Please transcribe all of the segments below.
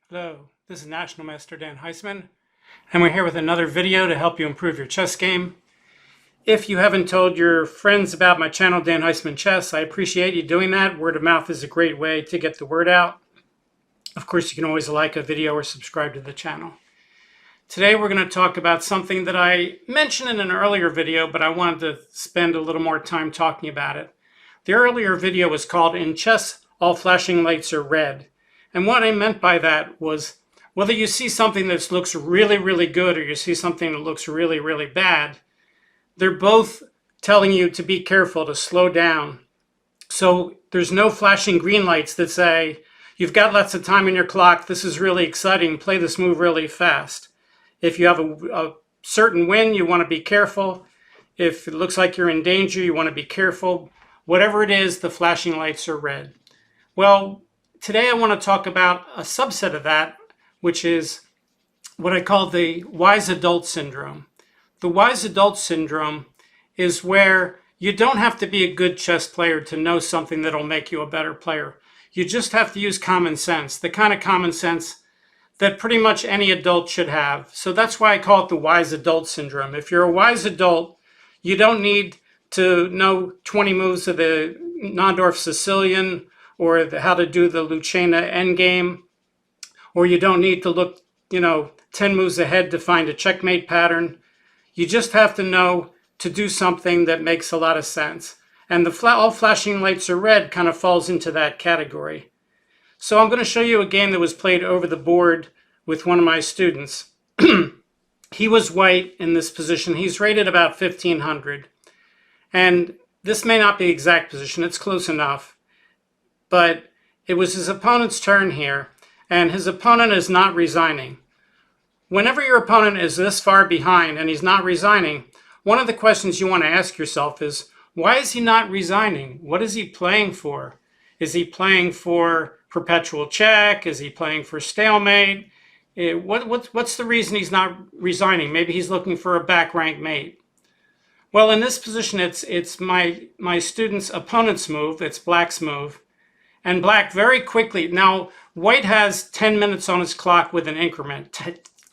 Hello, this is National Master Dan Heisman, and we're here with another video to help you improve your chess game. If you haven't told your friends about my channel, Dan Heisman Chess, I appreciate you doing that. Word of mouth is a great way to get the word out. Of course, you can always like a video or subscribe to the channel. Today we're going to talk about something that I mentioned in an earlier video, but I wanted to spend a little more time talking about it. The earlier video was called "In Chess, All Flashing Lights Are Red." And what I meant by that was whether you see something that looks really, really good or you see something that looks really, really bad, they're both telling you to be careful, to slow down. So there's no flashing green lights that say, you've got lots of time on your clock, this is really exciting, play this move really fast. If you have a certain win, you want to be careful. If it looks like you're in danger, you want to be careful. Whatever it is, the flashing lights are red. Well, today I want to talk about a subset of that, which is what I call the wise adult syndrome. The wise adult syndrome is where you don't have to be a good chess player to know something that'll make you a better player. You just have to use common sense, the kind of common sense that pretty much any adult should have. So that's why I call it the wise adult syndrome. If you're a wise adult, you don't need to know 20 moves of the Naundorf Sicilian or how to do the Lucena endgame, or you don't need to look, 10 moves ahead to find a checkmate pattern. You just have to know to do something that makes a lot of sense. And the all flashing lights are red kind of falls into that category. So I'm going to show you a game that was played over the board with one of my students. He was white in this position. He's rated about 1500. And this may not be the exact position. It's close enough. But it was his opponent's turn here, and his opponent is not resigning. Whenever your opponent is this far behind and he's not resigning, one of the questions you want to ask yourself is, why is he not resigning? What is he playing for? Is he playing for perpetual check? Is he playing for stalemate? What's the reason he's not resigning? Maybe he's looking for a back rank mate. Well, in this position, it's my student's opponent's move. It's black's move. And black very quickly, now white has 10 minutes on his clock with an increment.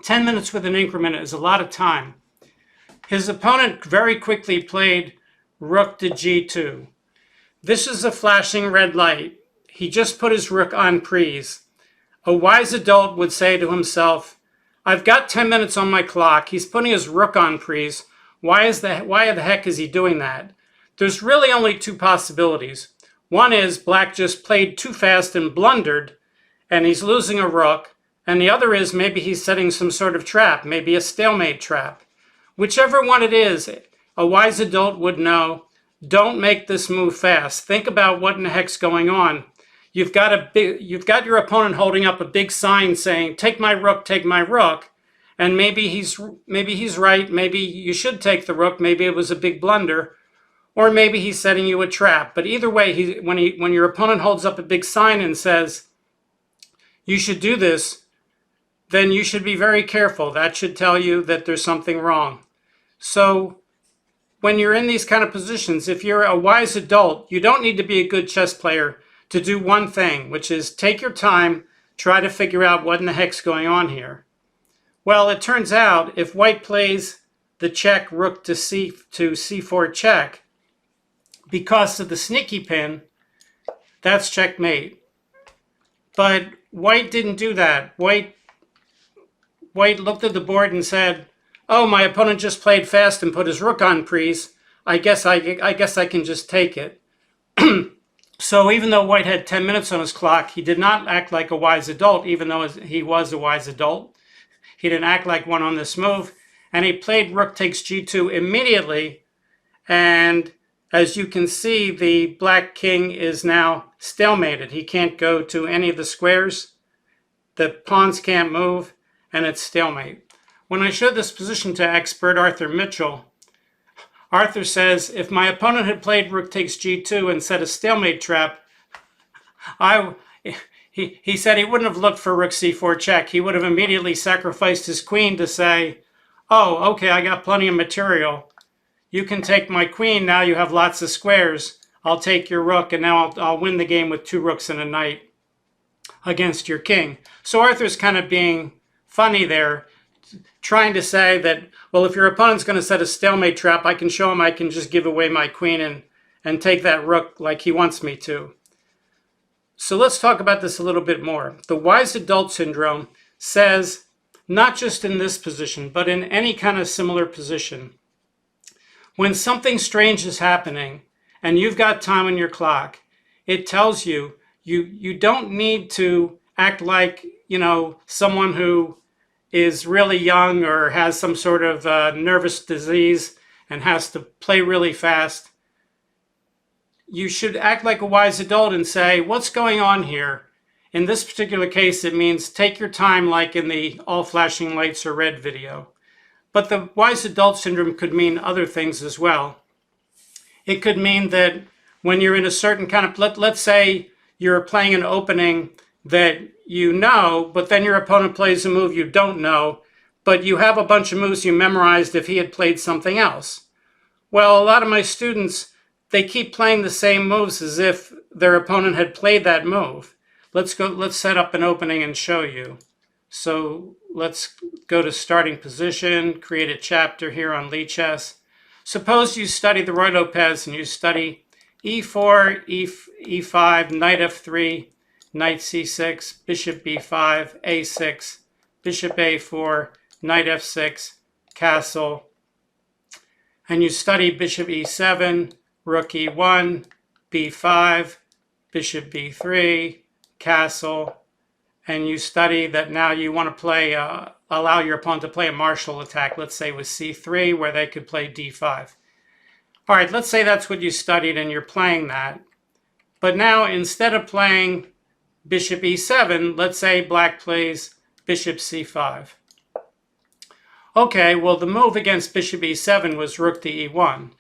10 minutes with an increment is a lot of time. His opponent very quickly played rook to g2. This is a flashing red light. He just put his rook on prise. A wise adult would say to himself, I've got 10 minutes on my clock. He's putting his rook on prise. Why the heck is he doing that? There's really only two possibilities. One is black just played too fast and blundered, and he's losing a rook. And the other is maybe he's setting some sort of trap, maybe a stalemate trap. Whichever one it is, a wise adult would know, don't make this move fast. Think about what in the heck's going on. You've got your opponent holding up a big sign saying, take my rook, and maybe he's right, maybe you should take the rook, maybe it was a big blunder. Or maybe he's setting you a trap. But either way, when your opponent holds up a big sign and says, you should do this, then you should be very careful. That should tell you that there's something wrong. So when you're in these kind of positions, if you're a wise adult, you don't need to be a good chess player to do one thing, which is take your time, try to figure out what in the heck's going on here. Well, it turns out if white plays the check rook to c4 check, because of the sneaky pin, that's checkmate. But white didn't do that. White looked at the board and said, oh, my opponent just played fast and put his rook on prise. I guess I can just take it. So even though white had 10 minutes on his clock, he did not act like a wise adult, even though he was a wise adult. He didn't act like one on this move. And he played rook takes g2 immediately. And as you can see, the black king is now stalemated. He can't go to any of the squares. The pawns can't move, and it's stalemate. When I showed this position to expert Arthur Mitchell, Arthur says, if my opponent had played rook takes g2 and set a stalemate trap, he said he wouldn't have looked for rook c4 check. He would have immediately sacrificed his queen to say, oh, okay, I got plenty of material. You can take my queen, now you have lots of squares. I'll take your rook, and now I'll win the game with two rooks and a knight. against your king. So Arthur's kind of being funny there, trying to say that, well, if your opponent's going to set a stalemate trap, I can show him I can just give away my queen and take that rook like he wants me to. So let's talk about this a little bit more. The wise adult syndrome says, not just in this position, but in any kind of similar position, when something strange is happening and you've got time on your clock, it tells you you don't need to act like, someone who is really young or has some sort of nervous disease and has to play really fast. You should act like a wise adult and say, what's going on here? In this particular case, it means take your time, like in the all flashing lights are red video. But the wise adult syndrome could mean other things as well. It could mean that when you're in a certain kind of, let's say you're playing an opening that you know, but then your opponent plays a move you don't know, but you have a bunch of moves you memorized if he had played something else. Well, a lot of my students, they keep playing the same moves as if their opponent had played that move. Let's set up an opening and show you. So let's go to starting position, create a chapter here on Lichess. Suppose you study the Roy Lopez and you study e4, e5, knight f3, knight c6, bishop b5, a6, bishop a4, knight f6, castle. And you study bishop e7, rook e1, b5, bishop b3, castle. And you study that now you want to play, allow your opponent to play a martial attack, let's say with c3, where they could play d5. All right, let's say that's what you studied and you're playing that. But now instead of playing bishop e7, let's say black plays bishop c5. Okay, well, the move against bishop e7 was rook to e1.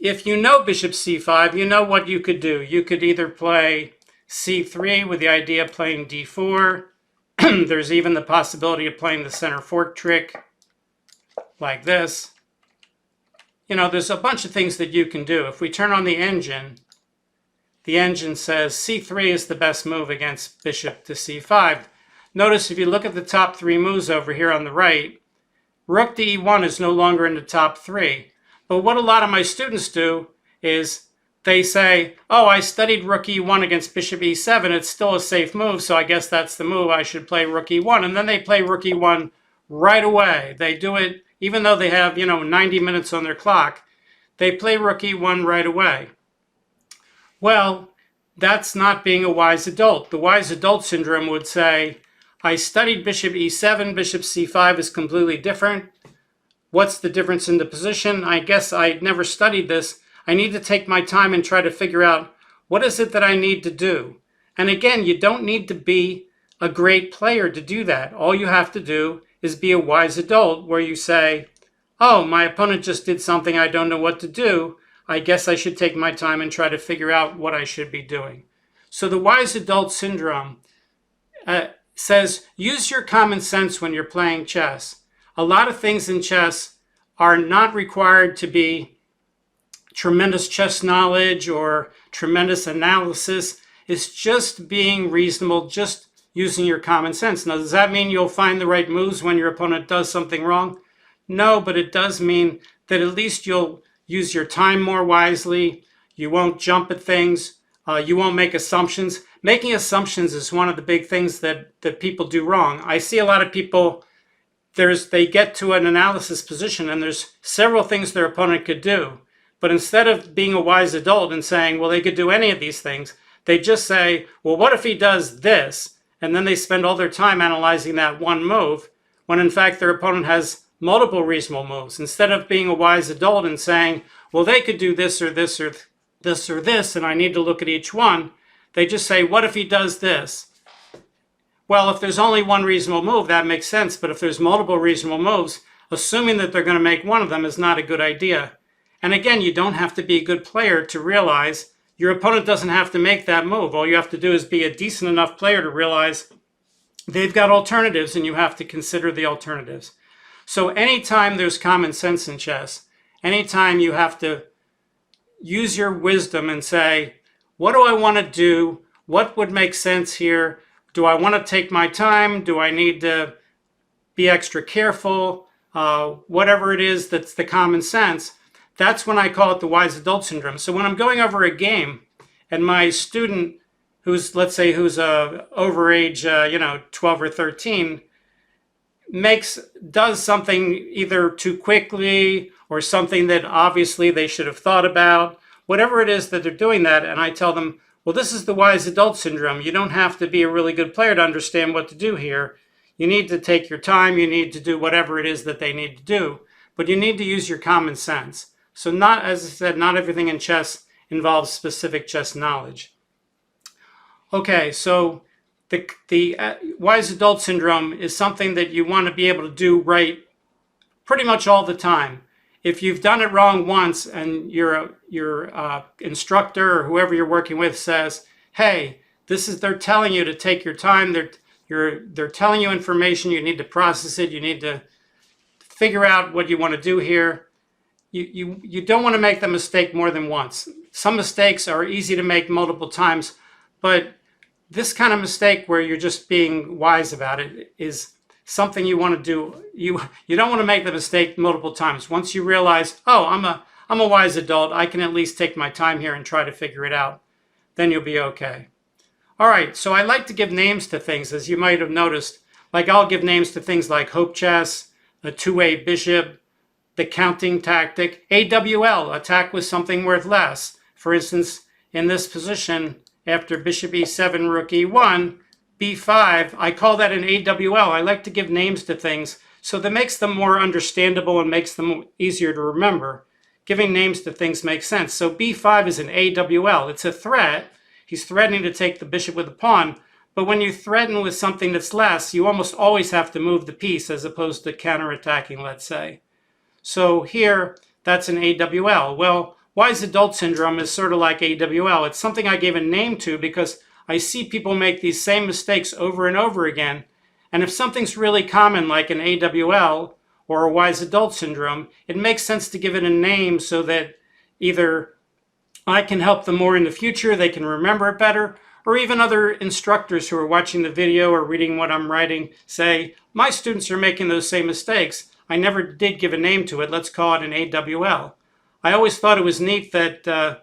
If you know bishop c5, you know what you could do. You could either play c3 with the idea of playing d4. There's even the possibility of playing the center fork trick like this. There's a bunch of things that you can do. If we turn on the engine says c3 is the best move against bishop to c5. Notice if you look at the top three moves over here on the right, rook to e1 is no longer in the top three. But what a lot of my students do is they say, oh, I studied rook e1 against bishop e7. It's still a safe move, so I guess that's the move. I should play rook e1. And then they play rook e1 right away. They do it even though they have, 90 minutes on their clock. They play rook e1 right away. Well, that's not being a wise adult. The wise adult syndrome would say, I studied bishop e7, bishop c5 is completely different. What's the difference in the position? I guess I never studied this. I need to take my time and try to figure out what is it that I need to do. And again, you don't need to be a great player to do that. All you have to do is be a wise adult where you say, oh, my opponent just did something I don't know what to do. I guess I should take my time and try to figure out what I should be doing. So the wise adult syndrome says use your common sense when you're playing chess. A lot of things in chess are not required to be tremendous chess knowledge or tremendous analysis. It's just being reasonable, just using your common sense. Now, does that mean you'll find the right moves when your opponent does something wrong? No, but it does mean that at least you'll use your time more wisely. You won't jump at things. You won't make assumptions. Making assumptions is one of the big things that people do wrong. I see a lot of people, they get to an analysis position and there's several things their opponent could do. But instead of being a wise adult and saying, well, they could do any of these things, they just say, well, what if he does this? And then they spend all their time analyzing that one move, when in fact their opponent has multiple reasonable moves. Instead of being a wise adult and saying, well, they could do this or this or this or this, and I need to look at each one, they just say, what if he does this? Well, if there's only one reasonable move, that makes sense. But if there's multiple reasonable moves, assuming that they're going to make one of them is not a good idea. And again, you don't have to be a good player to realize your opponent doesn't have to make that move. All you have to do is be a decent enough player to realize they've got alternatives and you have to consider the alternatives. So anytime there's common sense in chess, anytime you have to use your wisdom and say, what do I want to do? what would make sense here? Do I want to take my time? Do I need to be extra careful? Whatever it is that's the common sense, that's when I call it the wise adult syndrome. So when I'm going over a game and my student who's, let's say, who's over age, 12 or 13, does something either too quickly or something that obviously they should have thought about, whatever it is that they're doing that, and I tell them, well, this is the wise adult syndrome. You don't have to be a really good player to understand what to do here. You need to take your time. You need to do whatever it is that they need to do, but you need to use your common sense. So not, as I said, not everything in chess involves specific chess knowledge. Okay, so the wise adult syndrome is something that you want to be able to do right pretty much all the time. If you've done it wrong once and your instructor or whoever you're working with says, hey, they're telling you to take your time, they're telling you information, you need to process it, you need to figure out what you want to do here. You don't want to make the mistake more than once. Some mistakes are easy to make multiple times, but this kind of mistake where you're just being wise about it is something you want to do. You don't want to make the mistake multiple times. Once you realize, oh, I'm a wise adult, I can at least take my time here and try to figure it out, then you'll be okay. All right, so I like to give names to things, as you might have noticed. Like I'll give names to things like hope chess, a two-way bishop, the counting tactic, AWL, attack with something worth less. For instance, in this position, after bishop e7, rook e1, b5, I call that an AWL. I like to give names to things so that makes them more understandable and makes them easier to remember. Giving names to things makes sense. So b5 is an AWL. It's a threat. He's threatening to take the bishop with a pawn. But when you threaten with something that's less, you almost always have to move the piece as opposed to counterattacking, let's say. So here, that's an AWL. Well, wise adult syndrome is sort of like AWL. It's something I gave a name to because I see people make these same mistakes over and over again. And if something's really common like an AWL or a wise adult syndrome, it makes sense to give it a name so that either I can help them more in the future, they can remember it better, or even other instructors who are watching the video or reading what I'm writing say, my students are making those same mistakes. I never did give a name to it. Let's call it an AWL. I always thought it was neat that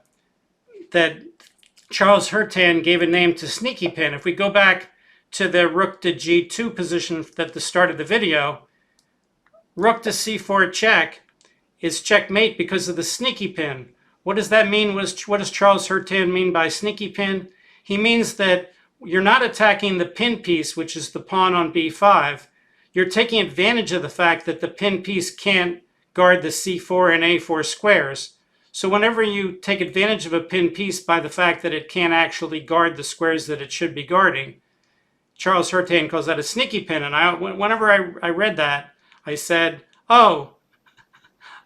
Charles Hertan gave a name to sneaky pin. If we go back to the rook to g2 position at the start of the video, rook to c4 check is checkmate because of the sneaky pin. What does that mean? What does Charles Hertan mean by sneaky pin? He means that you're not attacking the pin piece, which is the pawn on b5. You're taking advantage of the fact that the pin piece can't guard the c4 and a4 squares. So whenever you take advantage of a pin piece by the fact that it can't actually guard the squares that it should be guarding, Charles Hertan calls that a sneaky pin. And whenever I read that, I said, oh,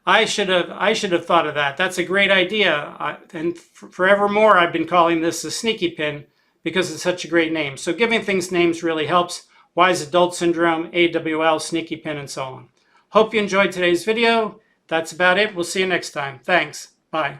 I should have thought of that. That's a great idea. And forevermore, I've been calling this a sneaky pin because it's such a great name. So giving things names really helps. Wise adult syndrome, AWL, sneaky pin, and so on. Hope you enjoyed today's video. That's about it. We'll see you next time. Thanks. Bye.